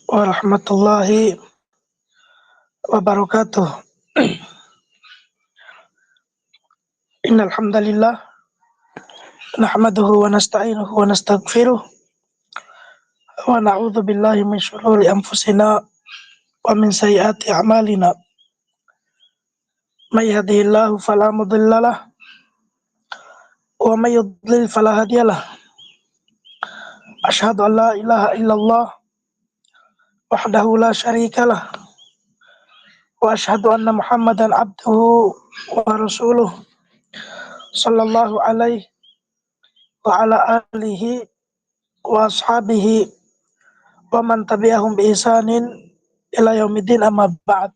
warahmatullahi wabarakatuh. Innal hamdalillah nahmaduhu wa nasta'inuhu wa nastaghfiruh wa na'udzu billahi min syururi anfusina wa min sayyiati a'malina. May yahdihillahu fala mudhillalah wa may yudlil fala hadiyalah. Asyhadu an la ilaha illallah wahdahu la syarikalah wa asyhadu anna Muhammadan abduhu wa rasuluh sallallahu alaihi wa ala alihi wa ashabihi wa man tabi'ahum bi ihsanin ila yaumiddin, amma ba'd.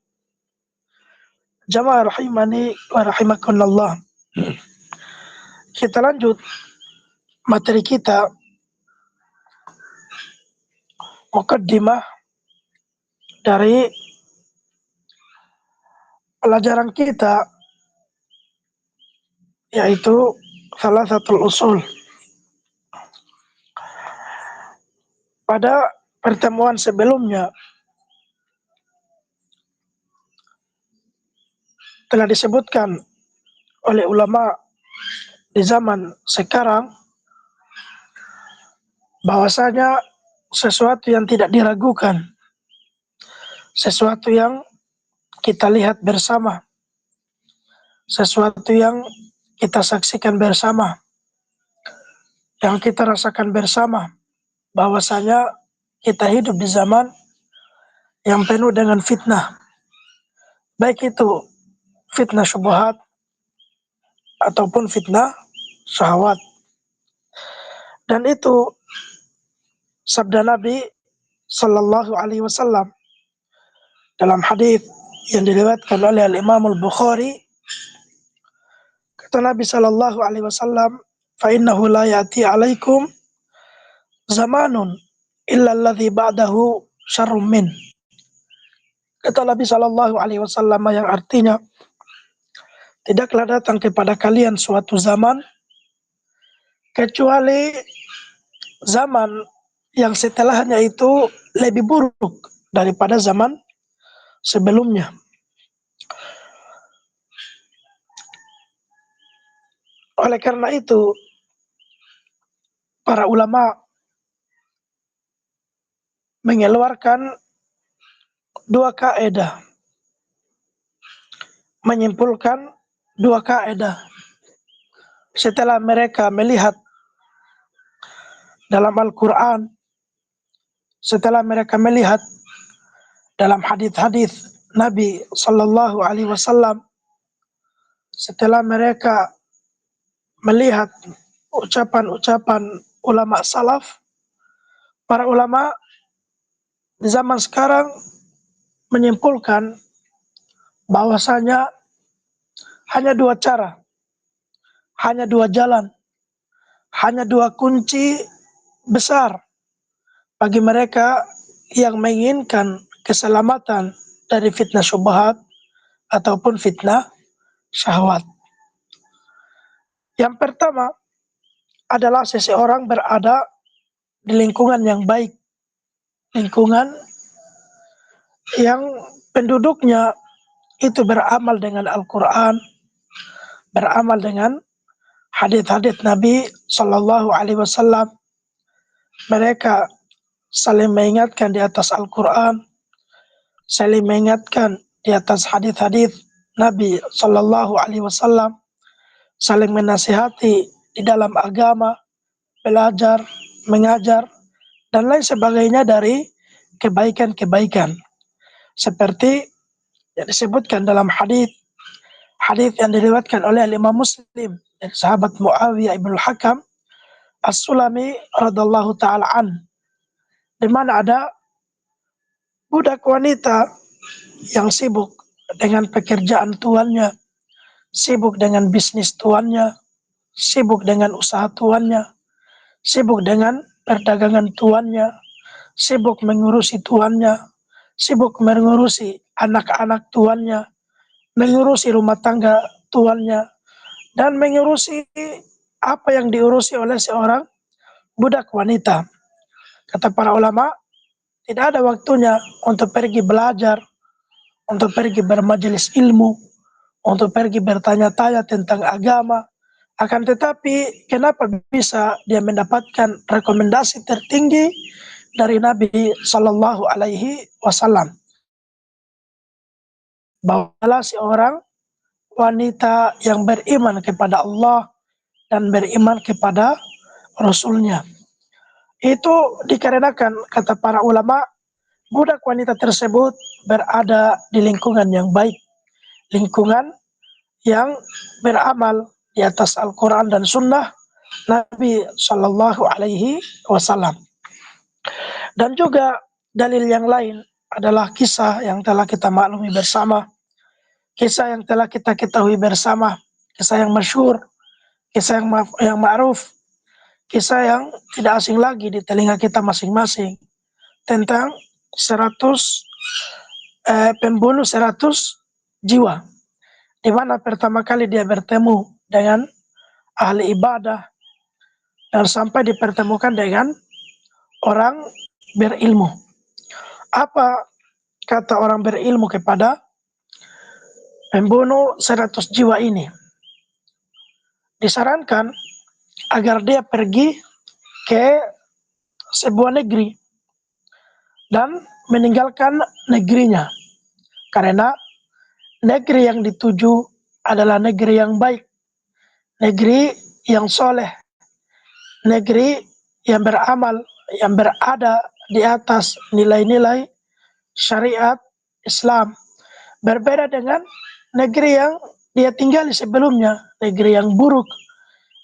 Jamaah rahimani wa rahimakumullah. Kita lanjut materi kita, mukaddimah dari pelajaran kita, yaitu Thalathatul Usul. Pada pertemuan sebelumnya telah disebutkan oleh ulama di zaman sekarang bahwasanya sesuatu yang tidak diragukan, sesuatu yang kita lihat bersama, sesuatu yang kita saksikan bersama, yang kita rasakan bersama, bahwasanya kita hidup di zaman yang penuh dengan fitnah, baik itu fitnah syubhat ataupun fitnah syahwat. Dan itu sabda Nabi sallallahu alaihi wasallam dalam hadis yang diriwayatkan oleh Al-Imam Al-Bukhari. Kata Nabi sallallahu alaihi wasallam, "Fa innahu la ya'ti 'alaikum zamanun illa alladhi ba'dahu syarrun min." Kata Nabi sallallahu alaihi wasallam, yang artinya, tidaklah datang kepada kalian suatu zaman kecuali zaman yang setelahnya itu lebih buruk daripada zaman sebelumnya. Oleh karena itu, para ulama mengeluarkan dua kaidah, menyimpulkan dua kaidah setelah mereka melihat dalam Al-Quran, setelah mereka melihat dalam hadis-hadis Nabi sallallahu alaihi wasallam, setelah mereka melihat ucapan-ucapan ulama salaf. Para ulama di zaman sekarang menyimpulkan bahwasanya hanya dua cara, hanya dua jalan, hanya dua kunci besar bagi mereka yang menginginkan keselamatan dari fitnah syubhat ataupun fitnah syahwat. Yang pertama adalah seseorang berada di lingkungan yang baik, lingkungan yang penduduknya itu beramal dengan Al-Quran, beramal dengan hadis-hadis Nabi sallallahu alaihi wasallam. Mereka saling mengingatkan di atas Al-Quran, saling mengingatkan di atas hadis-hadis Nabi sallallahu alaihi wasallam, saling menasihati di dalam agama, belajar, mengajar, dan lain sebagainya dari kebaikan-kebaikan. Seperti yang disebutkan dalam hadis yang diriwayatkan oleh Imam Muslim dari sahabat Muawiyah ibn Hakam As-Sulami radhiyallahu taala an, di mana ada budak wanita yang sibuk dengan pekerjaan tuannya, sibuk dengan bisnis tuannya, sibuk dengan usaha tuannya, sibuk dengan perdagangan tuannya, sibuk mengurusi tuannya, sibuk mengurusi anak-anak tuannya, mengurusi rumah tangga tuannya, dan mengurusi apa yang diurusi oleh seorang budak wanita. Kata para ulama, tidak ada waktunya untuk pergi belajar, untuk pergi bermajelis ilmu, untuk pergi bertanya-tanya tentang agama. Akan tetapi, kenapa bisa dia mendapatkan rekomendasi tertinggi dari Nabi Shallallahu Alaihi Wasallam? Bahwa seorang wanita yang beriman kepada Allah dan beriman kepada Rasulnya. Itu dikarenakan, kata para ulama, budak wanita tersebut berada di lingkungan yang baik, lingkungan yang beramal di atas Al-Quran dan Sunnah Nabi Shallallahu Alaihi Wasallam. Dan juga dalil yang lain adalah kisah yang telah kita maklumi bersama, kisah yang telah kita ketahui bersama, kisah yang masyhur, kisah yang ma'ruf, kisah yang tidak asing lagi di telinga kita masing-masing, tentang 100 pembunuh 100 jiwa, di mana pertama kali dia bertemu dengan ahli ibadah dan sampai dipertemukan dengan orang berilmu. Apa kata orang berilmu kepada pembunuh 100 jiwa ini? Disarankan agar dia pergi ke sebuah negeri dan meninggalkan negerinya, karena negeri yang dituju adalah negeri yang baik, negeri yang soleh, negeri yang beramal, yang berada di atas nilai-nilai syariat Islam. Berbeda dengan negeri yang dia tinggali sebelumnya, negeri yang buruk,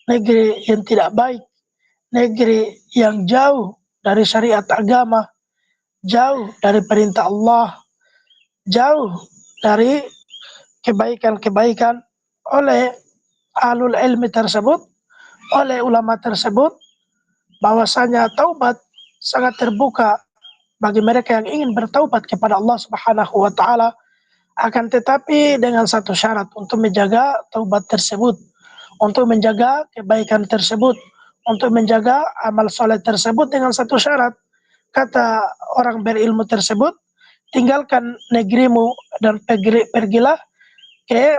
negeri yang tidak baik, negeri yang jauh dari syariat agama, jauh dari perintah Allah, jauh dari kebaikan-kebaikan. Oleh ahlul ilmi tersebut, oleh ulama tersebut, bahwasanya taubat sangat terbuka bagi mereka yang ingin bertaubat kepada Allah Subhanahu wa taala, akan tetapi dengan satu syarat, untuk menjaga taubat tersebut, untuk menjaga kebaikan tersebut, untuk menjaga amal soleh tersebut dengan satu syarat. Kata orang berilmu tersebut, tinggalkan negerimu dan pergilah ke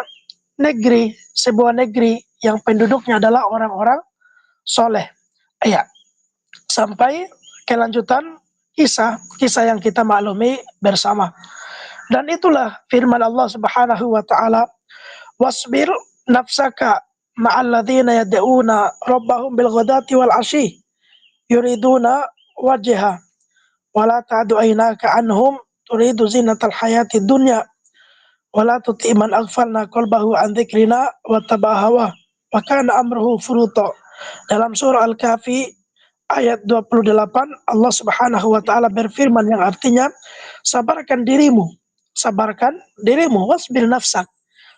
negeri, sebuah negeri yang penduduknya adalah orang-orang soleh. Ya, sampai kelanjutan kisah yang kita maklumi bersama. Dan itulah firman Allah Subhanahu wa taala, wasbir nafsaka ma'al ladzina yad'una rabbahum bil ghadati wal 'ashi yuriduna wajha wa la ta'du aynaka anhum turidu zinatal hayatid dunya wa la tuti man aghfalna qalbahu an dzikrina wa tabahawa wa kana amruhu furuta. Dalam surah Al-Kahfi ayat 28, Allah Subhanahu wa taala berfirman yang artinya, sabarkan dirimu, wasbir nafsak,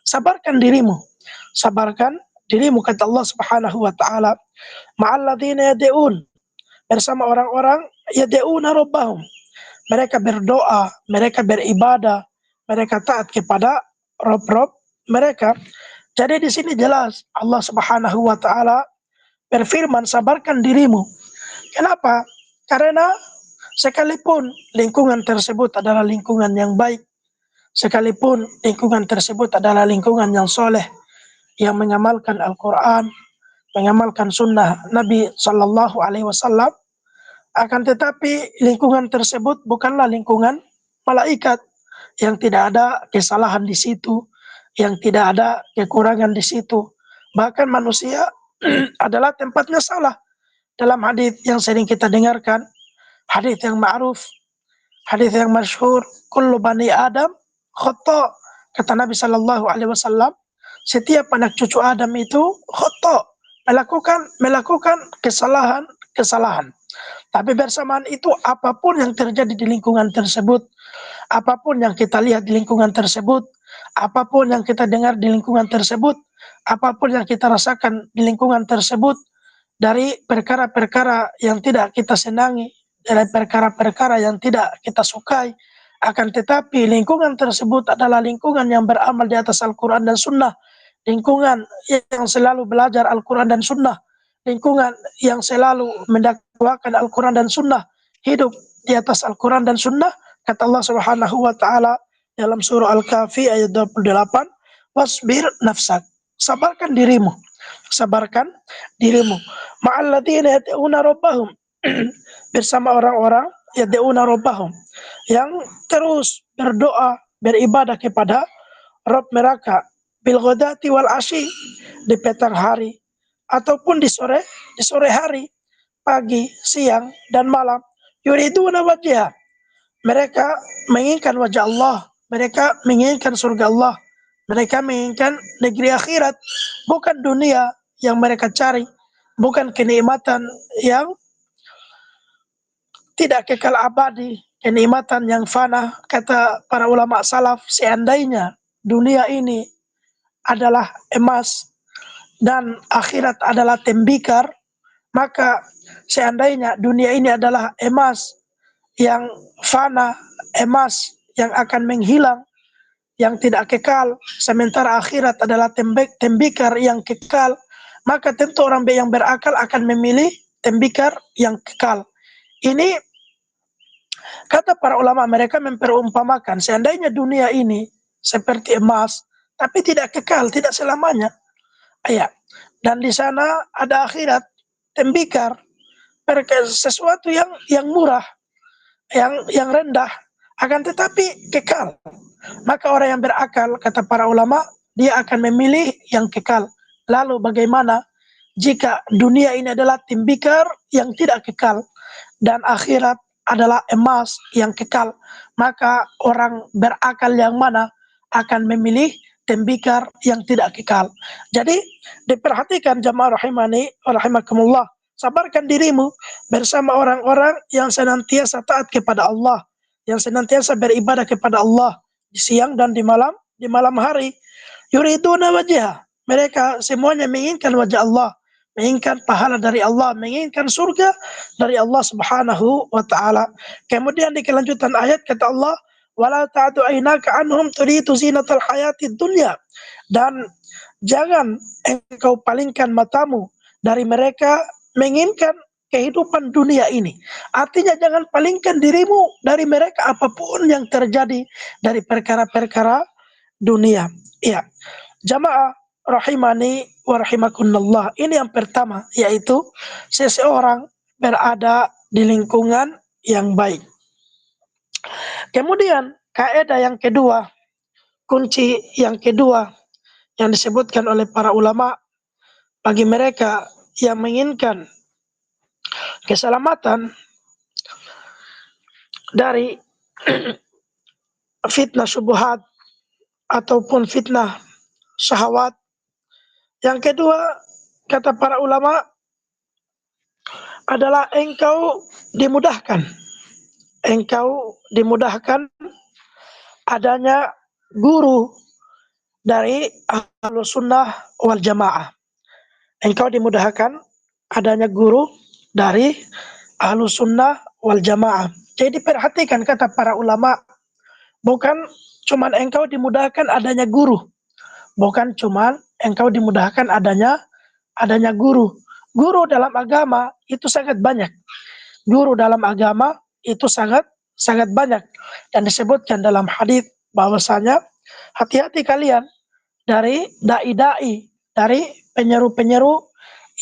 sabarkan dirimu, kata Allah Subhanahu wa taala, ma'al ladzina yad'un, bersama orang-orang yad'una rabbahum, mereka berdoa, mereka beribadah, mereka taat kepada Rabb mereka. Jadi di sini jelas Allah Subhanahu wa taala berfirman, sabarkan dirimu. Kenapa? Karena sekalipun lingkungan tersebut adalah lingkungan yang baik, sekalipun lingkungan tersebut adalah lingkungan yang soleh, yang mengamalkan Al-Quran, mengamalkan sunnah Nabi Sallallahu Alaihi Wasallam, akan tetapi lingkungan tersebut bukanlah lingkungan malaikat, yang tidak ada kesalahan di situ, yang tidak ada kekurangan di situ. Bahkan manusia adalah tempatnya salah. Dalam hadis yang sering kita dengarkan, hadis yang ma'ruf, hadis yang masyhur, kullu bani Adam khata'. Kata Nabi Sallallahu Alaihi Wasallam, setiap anak cucu Adam itu khata', melakukan kesalahan. Tapi bersamaan itu, apapun yang terjadi di lingkungan tersebut, apapun yang kita lihat di lingkungan tersebut, apapun yang kita dengar di lingkungan tersebut, apapun yang kita rasakan di lingkungan tersebut, dari perkara-perkara yang tidak kita senangi, dari perkara-perkara yang tidak kita sukai, akan tetapi lingkungan tersebut adalah lingkungan yang beramal di atas Al-Quran dan Sunnah, lingkungan yang selalu belajar Al-Quran dan Sunnah, lingkungan yang selalu mendakwakan Al-Quran dan Sunnah, hidup di atas Al-Quran dan Sunnah. Kata Allah Subhanahu wa Ta'ala dalam surah Al-Kahfi ayat 28, wasbir nafsak, sabarkan dirimu, sabarkan dirimu, ma'alladzina yad'una rabbahum, bersama orang-orang yad'una rabbahum, yang terus berdoa, beribadah kepada Rabb mereka, bil ghadati wal asyi, di petang hari ataupun di sore hari, pagi, siang dan malam. Yuriduna wajhah, mereka menginginkan wajah Allah, mereka menginginkan surga Allah, mereka menginginkan negeri akhirat, bukan dunia yang mereka cari, bukan kenikmatan yang tidak kekal abadi, kenikmatan yang fana. Kata para ulama salaf, seandainya dunia ini adalah emas dan akhirat adalah tembikar, maka seandainya dunia ini adalah emas yang fana, emas yang akan menghilang, yang tidak kekal, sementara akhirat adalah tembikar yang kekal, maka tentu orang yang berakal akan memilih tembikar yang kekal. Ini kata para ulama, mereka memperumpamakan seandainya dunia ini seperti emas, tapi tidak kekal, tidak selamanya. Ya, dan di sana ada akhirat, tembikar, sesuatu yang murah, yang rendah, akan tetapi kekal. Maka orang yang berakal, kata para ulama, dia akan memilih yang kekal. Lalu bagaimana jika dunia ini adalah tembikar yang tidak kekal dan akhirat adalah emas yang kekal? Maka orang berakal yang mana akan memilih tembikar yang tidak kekal? Jadi diperhatikan jamaah rahimani wa rahimakumullah, sabarkan dirimu bersama orang-orang yang senantiasa taat kepada Allah, yang senantiasa beribadah kepada Allah di siang dan di malam hari. Yuriduna wajhah, mereka semuanya menginginkan wajah Allah, menginginkan pahala dari Allah, menginginkan surga dari Allah Subhanahu wa Ta'ala. Kemudian di kelanjutan ayat kata Allah, wala ta'du aynaka anhum turidu zinatal hayatid dunya, dan jangan engkau palingkan matamu dari mereka menginginkan kehidupan dunia ini. Artinya jangan palingkan dirimu dari mereka apapun yang terjadi dari perkara-perkara dunia. Ya, jamaah rahimani wa rahimakumullah. Ini yang pertama, yaitu seseorang berada di lingkungan yang baik. Kemudian kaidah yang kedua, kunci yang kedua yang disebutkan oleh para ulama bagi mereka yang menginginkan keselamatan dari fitnah syubhat ataupun fitnah syahwat. Yang kedua, kata para ulama, adalah engkau dimudahkan adanya guru dari Ahlus Sunnah wal Jamaah. Engkau dimudahkan adanya guru dari Ahlus Sunnah wal Jamaah. Jadi perhatikan kata para ulama, bukan cuman engkau dimudahkan adanya guru, bukan cuman engkau dimudahkan adanya guru. Guru dalam agama itu sangat banyak. Guru dalam agama itu sangat banyak, dan disebutkan dalam hadis bahwasanya hati-hati kalian dari dai-dai, dari penyeru-penyeru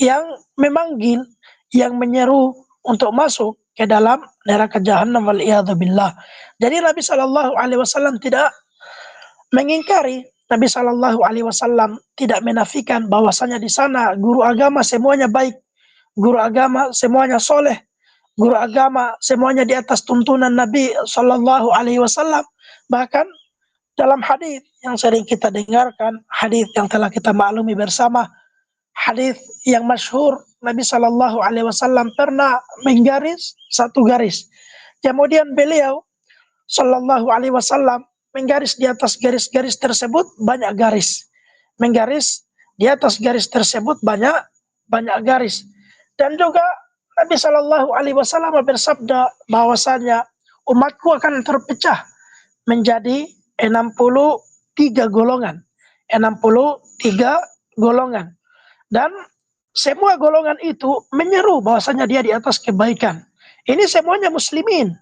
yang memanggil, yang menyeru untuk masuk ke dalam neraka jahanam wal iyadzubillah. Jadi Nabi sallallahu alaihi wasallam tidak mengingkari, Nabi sallallahu alaihi wasallam tidak menafikan bahwasanya di sana guru agama semuanya baik, guru agama semuanya soleh, guru agama semuanya di atas tuntunan Nabi sallallahu alaihi wasallam. Bahkan dalam hadis yang sering kita dengarkan, hadis yang telah kita maklumi bersama, hadis yang masyhur, Nabi sallallahu alaihi wasallam pernah menggaris satu garis. Kemudian beliau sallallahu alaihi wasallam menggaris di atas garis-garis tersebut banyak garis. Menggaris di atas garis tersebut banyak garis. Dan juga Nabi sallallahu alaihi wasallam bersabda bahwasanya umatku akan terpecah menjadi 63 golongan. 63 golongan. Dan semua golongan itu menyeru bahwasanya dia di atas kebaikan. Ini semuanya muslimin,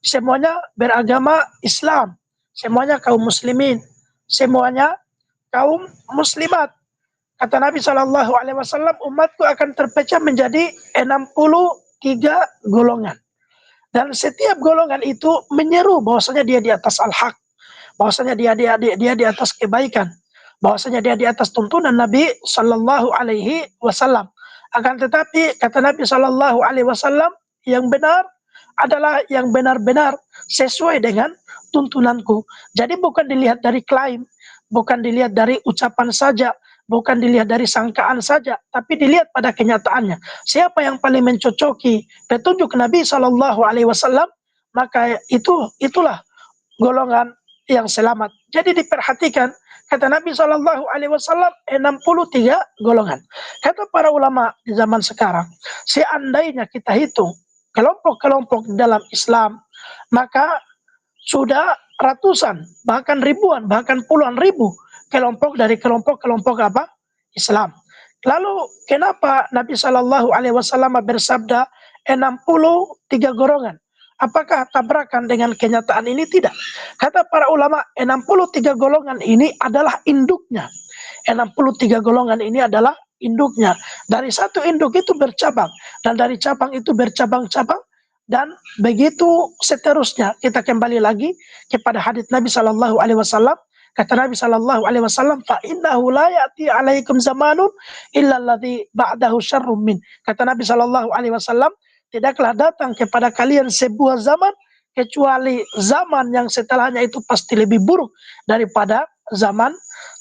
semuanya beragama Islam, semuanya kaum muslimin, semuanya kaum muslimat. Kata Nabi Shallallahu Alaihi Wasallam, umatku akan terpecah menjadi 63 golongan. Dan setiap golongan itu menyeru bahwasanya dia di atas al-haq, bahwasanya dia di atas kebaikan, bahwasanya dia di atas tuntunan Nabi Shallallahu Alaihi Wasallam. Akan tetapi kata Nabi Shallallahu Alaihi Wasallam, yang benar adalah yang benar-benar sesuai dengan tuntunanku. Jadi bukan dilihat dari klaim, bukan dilihat dari ucapan saja, bukan dilihat dari sangkaan saja, tapi dilihat pada kenyataannya. Siapa yang paling mencocoki petunjuk Nabi Shallallahu Alaihi Wasallam, maka itulah golongan yang selamat. Jadi diperhatikan, kata Nabi Shallallahu Alaihi Wasallam 63 golongan. Kata para ulama di zaman sekarang, seandainya kita hitung kelompok-kelompok dalam Islam, maka sudah ratusan, bahkan ribuan, bahkan puluhan ribu kelompok dari kelompok-kelompok apa? Islam. Lalu kenapa Nabi Shallallahu Alaihi Wasallam bersabda 63 golongan? Apakah tabrakan dengan kenyataan ini? Tidak. Kata para ulama, 63 golongan ini adalah induknya. 63 golongan ini adalah induknya. Dari satu induk itu bercabang, dan dari cabang itu bercabang-cabang, dan begitu seterusnya. Kita kembali lagi kepada hadits Nabi Shallallahu Alaihi Wasallam. Kata Nabi Shallallahu Alaihi Wasallam, fa innahu la ya'ti alaikum zamanun illa alladhi ba'dahu syarrum min. Kata Nabi Shallallahu Alaihi Wasallam, tidaklah datang kepada kalian sebuah zaman kecuali zaman yang setelahnya itu pasti lebih buruk daripada zaman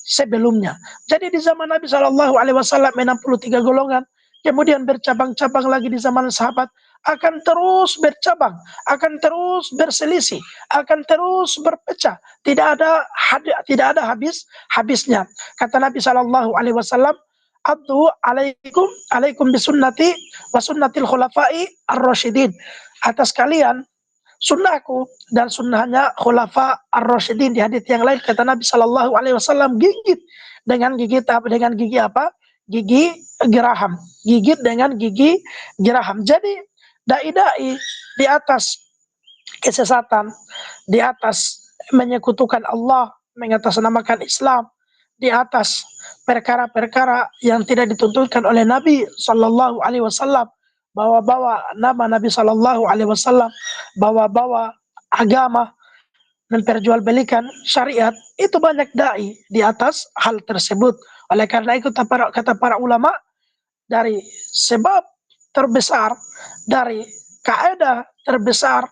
sebelumnya. Jadi di zaman Nabi Shallallahu Alaihi Wasallam 63 golongan, kemudian bercabang-cabang lagi di zaman sahabat, akan terus bercabang, akan terus berselisih, akan terus berpecah. Tidak ada habisnya. Kata Nabi Shallallahu Alaihi Wasallam, "Addu alaikum bisunnati wa sunnatil khulafai ar-rasyidin." Atas kalian sunnahku dan sunnahnya khulafa ar-rasyidin. Di hadits yang lain kata Nabi Shallallahu Alaihi Wasallam, gigit dengan gigi apa? Gigi geraham. Gigit dengan gigi geraham. Jadi dai-dai di atas kesesatan, di atas menyekutukan Allah, mengatasnamakan Islam, di atas perkara-perkara yang tidak dituntunkan oleh Nabi Sallallahu Alaihi Wasallam, bawa-bawa nama Nabi Sallallahu Alaihi Wasallam, bawa-bawa agama, memperjualbelikan syariat, itu banyak dai di atas hal tersebut. Oleh karena itu kata para ulama, dari sebab terbesar, dari kaidah terbesar,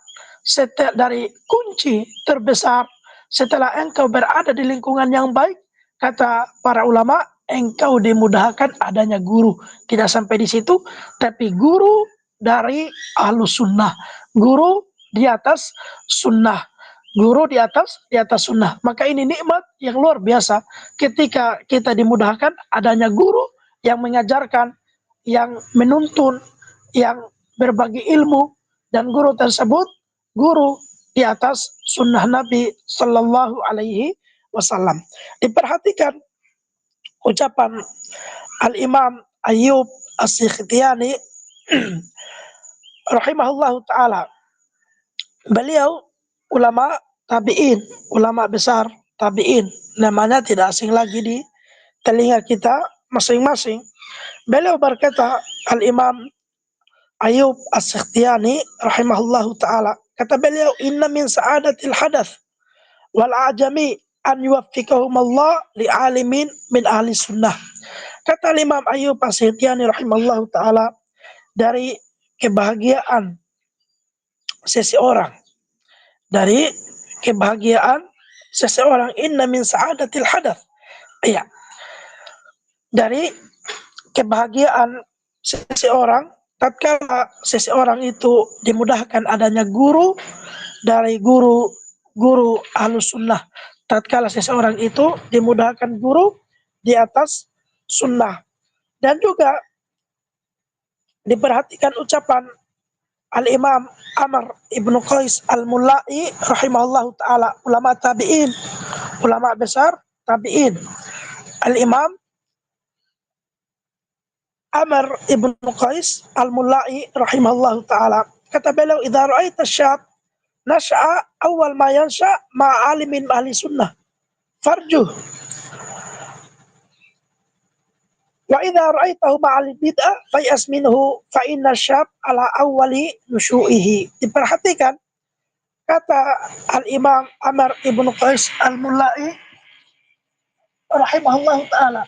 dari kunci terbesar setelah engkau berada di lingkungan yang baik, kata para ulama, engkau dimudahkan adanya guru. Tidak sampai di situ, tapi guru dari ahlus sunnah, guru di atas sunnah, guru di atas sunnah. Maka ini nikmat yang luar biasa ketika kita dimudahkan adanya guru yang mengajarkan, yang menuntun, yang berbagi ilmu, dan guru tersebut guru di atas sunnah Nabi Sallallahu Alaihi Wasallam. Diperhatikan ucapan Al-Imam Ayyub As-Sikhtiyani rahimahullahu ta'ala. Beliau ulama tabi'in, ulama besar tabi'in. Namanya tidak asing lagi di telinga kita masing-masing. Beliau berkata, Al-Imam Ayyub As-Sikhtiyani rahimahullahu ta'ala, kata beliau, inna min sa'adatil hadath wal ajami an yuwaffiqahum Allah li'alimin min ahli sunnah. Kata Imam Ayyub As-Sikhtiyani rahimahullahu ta'ala, dari kebahagiaan seseorang, dari kebahagiaan seseorang, inna min sa'adatil hadath, ya, dari kebahagiaan seseorang tatkala seseorang itu dimudahkan adanya guru dari guru ahlus sunnah, tatkala seseorang itu dimudahkan guru di atas sunnah. Dan juga diperhatikan ucapan Al-Imam Amr ibnu Qais al-Mullai rahimahullahu ta'ala, ulama tabi'in, ulama besar tabi'in. Al-Imam Amr ibnu Qais al-Mullai rahimahullahu ta'ala, kata beliau, idza ra'aita syab nas'a awal ma yansha ma'alimin ahli sunnah farjuh wa idza ra'aitahu ma'al bid'ah fayas minhu fa inna syab ala awwali nusyu'ihi. Diperhatikan kata Al-Imam Amr ibn Qais Al-Mullai rahimahullah ta'ala,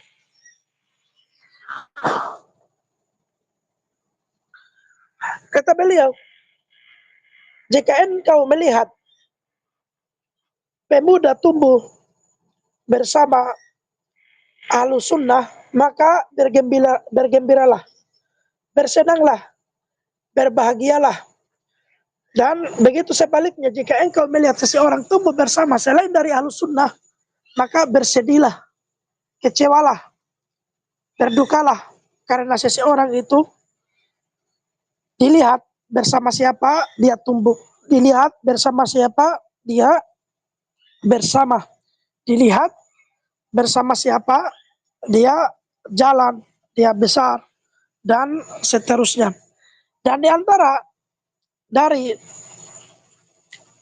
kata beliau, jika engkau melihat pemuda tumbuh bersama Ahlus Sunnah, maka bergembiralah, bersenanglah, berbahagialah. Dan begitu sebaliknya, jika engkau melihat seseorang tumbuh bersama selain dari Ahlus Sunnah, maka bersedihlah, kecewalah, berdukalah, karena seseorang itu dilihat bersama siapa dia tumbuh, dilihat bersama siapa dia bersama, dilihat bersama siapa dia jalan, dia besar, dan seterusnya. Dan di antara dari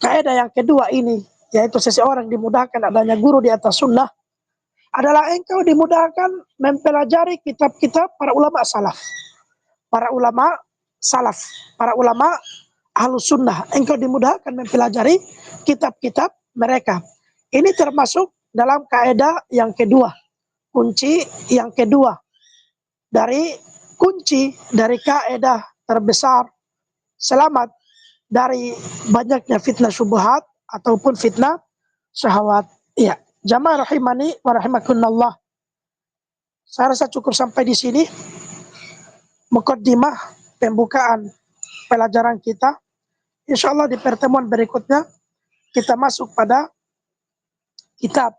kaidah yang kedua ini, yaitu seseorang dimudahkan adanya guru di atas sunnah, adalah engkau dimudahkan mempelajari kitab-kitab para ulama salaf. Para ulama salaf, para ulama Ahlus Sunnah, engkau dimudahkan mempelajari kitab-kitab mereka. Ini termasuk dalam kaidah yang kedua, kunci yang kedua dari kunci dari kaidah terbesar selamat dari banyaknya fitnah syubhat ataupun fitnah syahwat. Iya, jamaah rahimani wa rahimakumullah. Saya rasa cukup sampai di sini mukaddimah pembukaan pelajaran kita. Insyaallah di pertemuan berikutnya kita masuk pada kitab.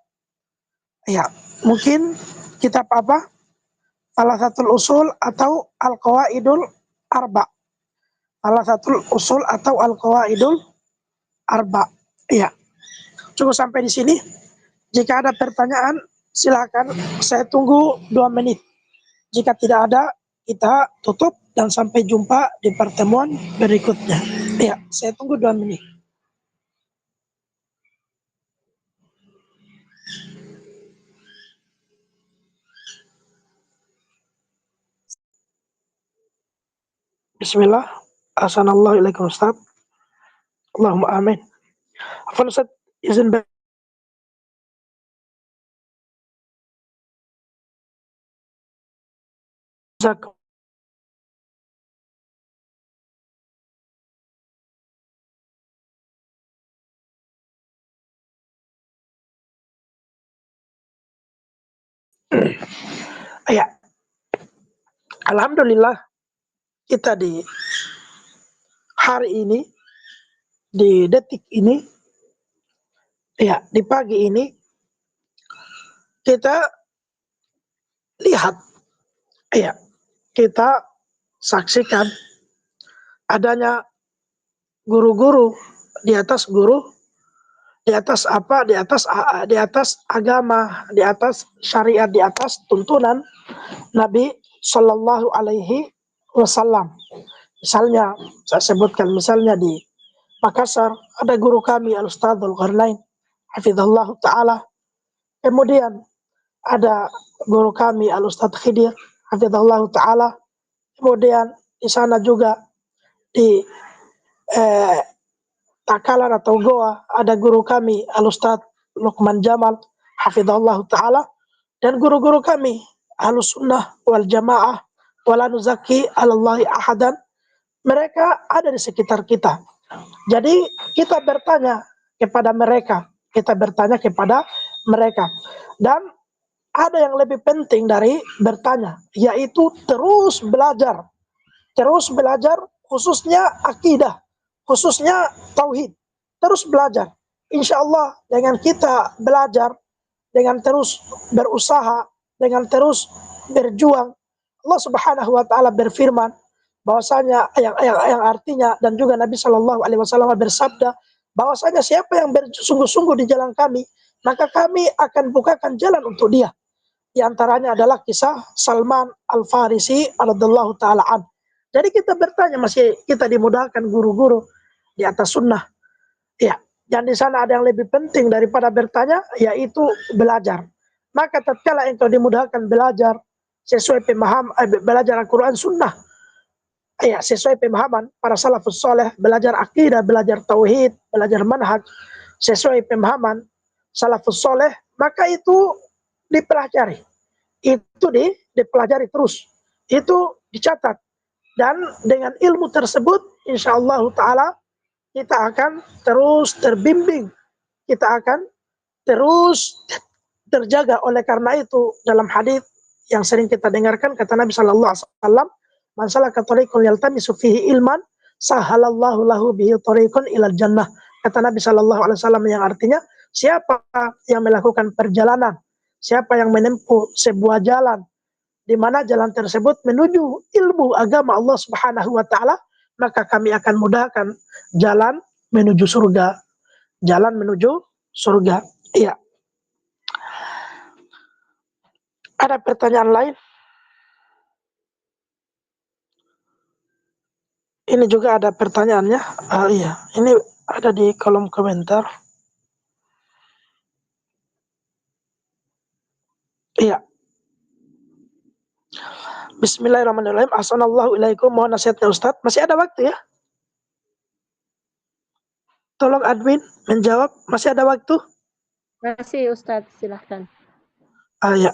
Ya, mungkin kitab apa? Thalathatul Usul atau Al-Qawaidul Arba. Thalathatul Usul atau Al-Qawaidul Arba. Ya. Cukup sampai di sini. Jika ada pertanyaan, silakan. Saya tunggu 2 menit. Jika tidak ada, kita tutup dan sampai jumpa di pertemuan berikutnya. Ya, saya tunggu 2 menit. Bismillah. Assalamualaikum Ustaz. Allahumma amin. Afwan Ustaz, izin baca. Ya, alhamdulillah kita di hari ini, di detik ini, ya di pagi ini kita lihat, ya kita saksikan adanya guru-guru di atas guru, di atas apa, di atas agama, di atas syariat, di atas tuntunan Nabi Shallallahu Alaihi Wasallam. Misalnya saya sebutkan, misalnya di Makassar ada guru kami Al-Ustadz Dzulqarnain hafizahullah taala. Kemudian ada guru kami Al-Ustadz Khidir hafizahullah taala. Kemudian di sana juga di Takalar atau Goa ada guru kami Al-Ustadz Luqman Jamal hafizahullah taala, dan guru-guru kami Ahlus Sunnah wal Jamaah wala nuzaki 'alallahi ahadan. Mereka ada di sekitar kita. Jadi kita bertanya kepada mereka, dan ada yang lebih penting dari bertanya, yaitu terus belajar, khususnya akidah, khususnya tauhid, terus belajar. Insya Allah dengan kita belajar, dengan terus berusaha, dengan terus berjuang, Allah Subhanahu wa taala berfirman bahwasanya yang artinya, dan juga Nabi Shallallahu alaihi wasallam bersabda bahwasanya siapa yang bersungguh-sungguh di jalan kami, maka kami akan bukakan jalan untuk dia. Di antaranya adalah kisah Salman Al-Farisi radhiyallahu taala an. Jadi kita bertanya, masih kita dimudahkan guru-guru di atas sunnah. dan di sana ada yang lebih penting daripada bertanya, yaitu belajar. Maka tatkala engkau dimudahkan belajar sesuai pemahaman, belajar Al-Quran Sunnah, sesuai pemahaman para salafus soleh, belajar akidah, belajar tauhid, belajar manhaj sesuai pemahaman salafus soleh, maka itu dipelajari, itu dipelajari terus, itu dicatat, dan dengan ilmu tersebut insyaallah taala kita akan terus terbimbing, kita akan terus terjaga. Oleh karena itu dalam hadis yang sering kita dengarkan kata Nabi sallallahu alaihi wasallam, "Man salaka tariqan yaltamisu fihi ilman, sahalallahu lahu bihi tariqan ilal jannah." Kata Nabi sallallahu alaihi wasallam yang artinya, siapa yang melakukan perjalanan, siapa yang menempuh sebuah jalan di mana jalan tersebut menuju ilmu agama Allah Subhanahu wa taala, maka kami akan mudahkan jalan menuju surga. Jalan menuju surga. Iya. Ada pertanyaan lain? Ini juga ada pertanyaannya. Iya, ini ada di kolom komentar. Iya. Bismillahirrahmanirrahim. Assalamualaikum ilaikum. Mohon nasihatnya Ustadz. Masih ada waktu ya? Tolong admin menjawab. Masih ada waktu? Masih Ustadz, silahkan. Iya.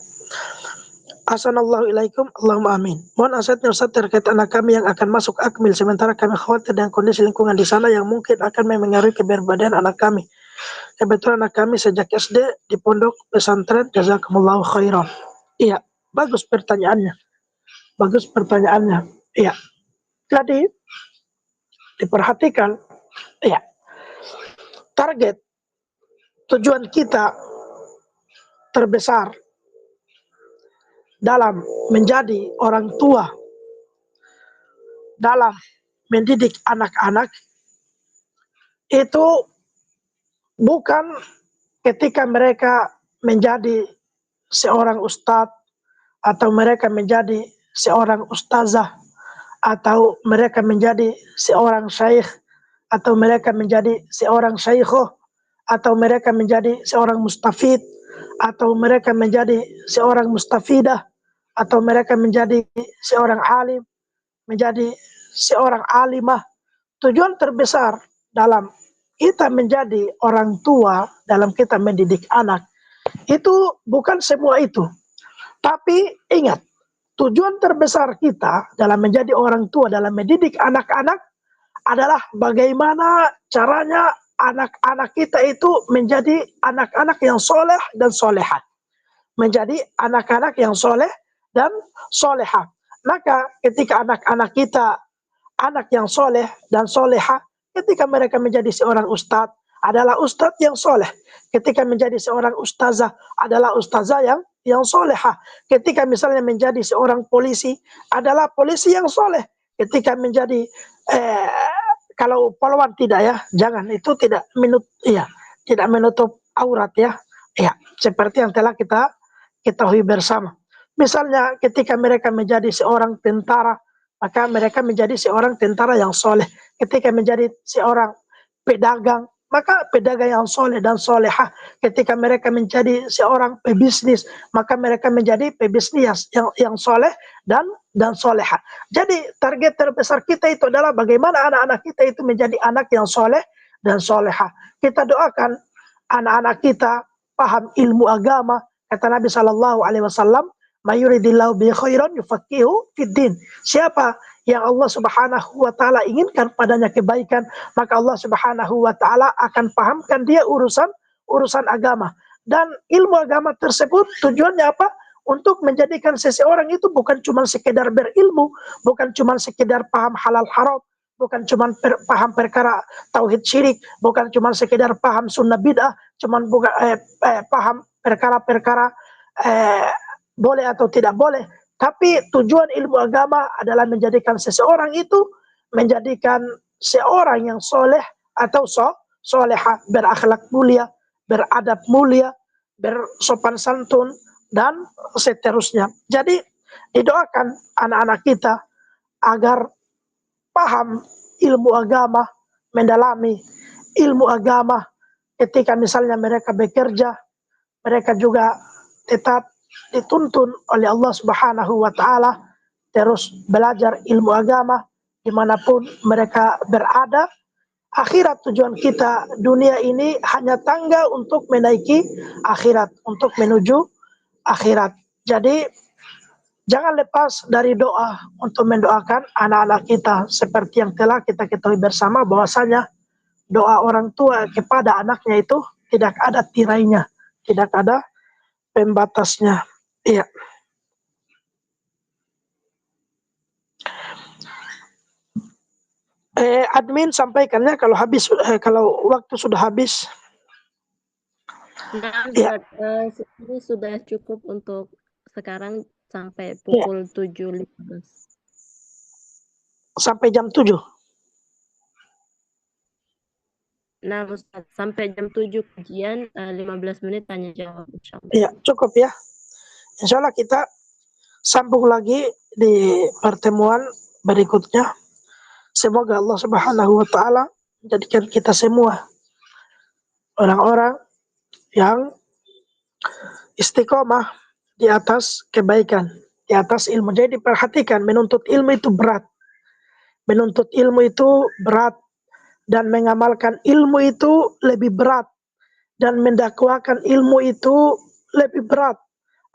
Assalamualaikum, Allahumma amin. Mohon nasihatnya Ustadz terkait anak kami yang akan masuk akmil, sementara kami khawatir dengan kondisi lingkungan di sana yang mungkin akan memengaruhi keberbedaan anak kami. Kebetulan anak kami sejak SD di pondok pesantren. Jazakumullahu khairan. Iya, bagus pertanyaannya. Bagus pertanyaannya. Iya. Jadi diperhatikan, iya. Target tujuan kita terbesar dalam menjadi orang tua, dalam mendidik anak-anak, itu bukan ketika mereka menjadi seorang ustadz, atau mereka menjadi seorang ustazah, atau mereka menjadi seorang syekh, atau mereka menjadi seorang syaikhoh, atau mereka menjadi seorang mustafid, atau mereka menjadi seorang mustafidah, atau mereka menjadi seorang alim, menjadi seorang alimah. Tujuan terbesar dalam kita menjadi orang tua, dalam kita mendidik anak, itu bukan semua itu. Tapi ingat, tujuan terbesar kita dalam menjadi orang tua, dalam mendidik anak-anak, adalah bagaimana caranya anak-anak kita itu menjadi anak-anak yang soleh dan solehat. Menjadi anak-anak yang soleh dan soleha. Maka ketika anak-anak kita anak yang soleh dan soleha, ketika mereka menjadi seorang ustadz, adalah ustadz yang soleh. Ketika menjadi seorang ustazah, adalah ustazah yang soleha. Ketika misalnya menjadi seorang polisi, adalah polisi yang soleh. Ketika menjadi kalau polwan tidak ya, jangan, itu tidak tidak menutup aurat ya. Ya, seperti yang telah kita ketahui bersama. Misalnya ketika mereka menjadi seorang tentara, maka mereka menjadi seorang tentara yang soleh. Ketika menjadi seorang pedagang, maka pedagang yang soleh dan solehah. Ketika mereka menjadi seorang pebisnis, maka mereka menjadi pebisnis yang soleh dan solehah. Jadi target terbesar kita itu adalah bagaimana anak-anak kita itu menjadi anak yang soleh dan solehah. Kita doakan anak-anak kita paham ilmu agama. Kata Nabi Shallallahu Alaihi Wasallam, "Mayuridillahu bi khairan yufaqihu fiddin." Siapa yang Allah Subhanahu wa taala inginkan padanya kebaikan, maka Allah Subhanahu wa taala akan pahamkan dia urusan agama. Dan ilmu agama tersebut tujuannya apa? Untuk menjadikan seseorang itu bukan cuma sekedar berilmu, bukan cuma sekedar paham halal haram, bukan cuma paham perkara tauhid syirik, bukan cuma sekedar paham sunnah bid'ah, cuma paham perkara-perkara boleh atau tidak boleh. Tapi tujuan ilmu agama adalah menjadikan seseorang itu menjadikan seorang yang soleh atau soleha, berakhlak mulia, beradab mulia, bersopan santun, dan seterusnya. Jadi didoakan anak-anak kita agar paham ilmu agama, mendalami ilmu agama, ketika misalnya mereka bekerja, mereka juga tetap dituntun oleh Allah Subhanahu wa Ta'ala terus belajar ilmu agama dimanapun mereka berada. Akhirat tujuan kita, dunia ini hanya tangga untuk menaiki akhirat, untuk menuju akhirat. Jadi jangan lepas dari doa untuk mendoakan anak-anak kita, seperti yang telah kita ketahui bersama bahwasanya doa orang tua kepada anaknya itu tidak ada tirainya, tidak ada pembatasnya. Iya. Admin sampaikannya kalau kalau waktu sudah habis. Nah, Iya. Ustaz, ini sudah cukup untuk sekarang sampai pukul 7.15. Sampai jam 7. Nah, Ustaz, sampai jam 7 kajian, 15 menit tanya jawab, insyaallah. Iya, cukup ya. Insya Allah kita sambung lagi di pertemuan berikutnya. Semoga Allah Subhanahu wa Ta'ala menjadikan kita semua orang-orang yang istiqomah di atas kebaikan, di atas ilmu. Jadi perhatikan, menuntut ilmu itu berat. Menuntut ilmu itu berat dan mengamalkan ilmu itu lebih berat dan mendakwakan ilmu itu lebih berat.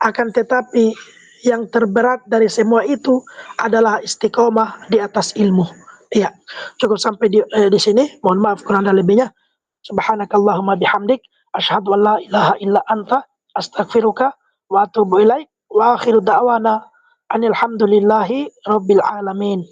Akan tetapi yang terberat dari semua itu adalah istiqomah di atas ilmu. Iya, cukup sampai di sini. Mohon maaf kurang dan lebihnya. Subhanakallahumma bihamdik asyhadu an la ilaha illa anta astaghfiruka wa atubu ilaik wa akhiru da'wana anil hamdulillahi rabbil alamin.